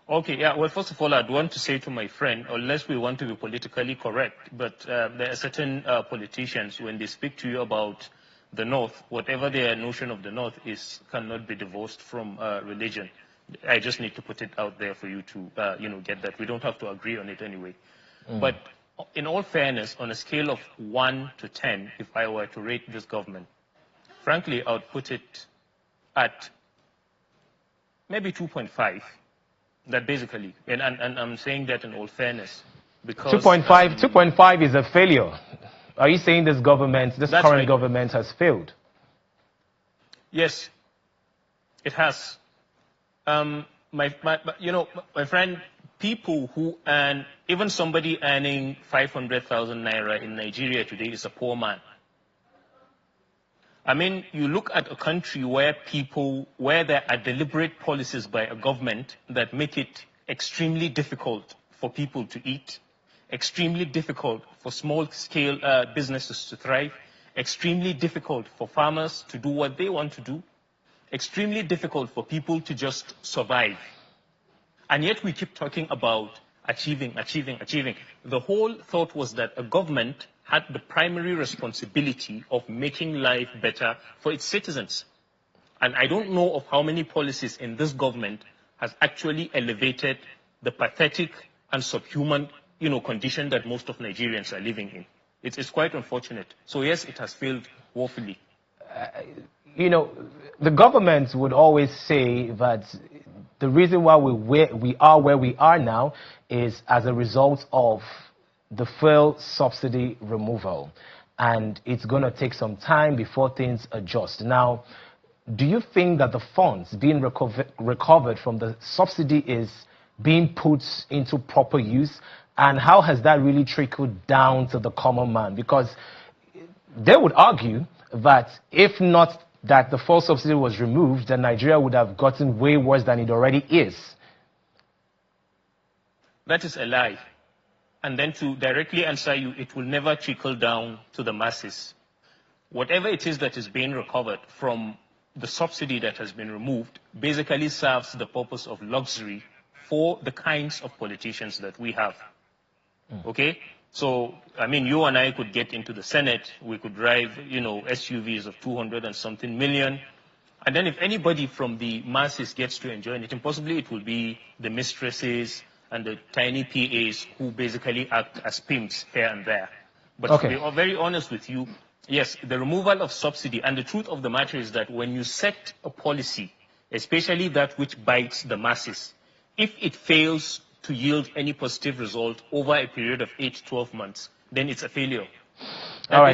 Okay, yeah. Well, first of all, I'd want to say to my friend, unless we want to be politically correct, but there are certain politicians, when they speak to you about the North, whatever their notion of the North is, cannot be divorced from religion. I just need to put it out there for you to, get that. We don't have to agree on it anyway. But in all fairness, on a scale of 1 to 10, if I were to rate this government, frankly, I would put it at maybe 2.5. That basically, and I'm saying that in all fairness, because 2.5 is a failure. Are you saying this government, this current right. government has failed? Yes, it has. My friend, people who earn, even somebody earning 500,000 naira in Nigeria today is a poor man. I mean, you look at a country where there are deliberate policies by a government that make it extremely difficult for people to eat, extremely difficult for small-scale businesses to thrive, extremely difficult for farmers to do what they want to do, extremely difficult for people to just survive. And yet we keep talking about achieving. The whole thought was that a government had the primary responsibility of making life better for its citizens. And I don't know of how many policies in this government has actually elevated the pathetic and subhuman, condition that most of Nigerians are living in. It's quite unfortunate. So yes, it has failed woefully. The government would always say that the reason why we are where we are now is as a result of the fuel subsidy removal, and it's going to take some time before things adjust. Now, do you think that the funds being recovered from the subsidy is being put into proper use, and how has that really trickled down to the common man? Because they would argue that if not that the fuel subsidy was removed, then Nigeria would have gotten way worse than it already is. That is a lie. And then to directly answer you, it will never trickle down to the masses. Whatever it is that is being recovered from the subsidy that has been removed basically serves the purpose of luxury for the kinds of politicians that we have. Okay? So, I mean, you and I could get into the Senate. We could drive, SUVs of 200 and something million. And then if anybody from the masses gets to enjoy it, possibly it will be the mistresses and the tiny PAs who basically act as pimps here and there. But to be very honest with you, yes, the removal of subsidy, and the truth of the matter is that when you set a policy, especially that which bites the masses, if it fails to yield any positive result over a period of 8 to 12 months, then it's a failure. All right.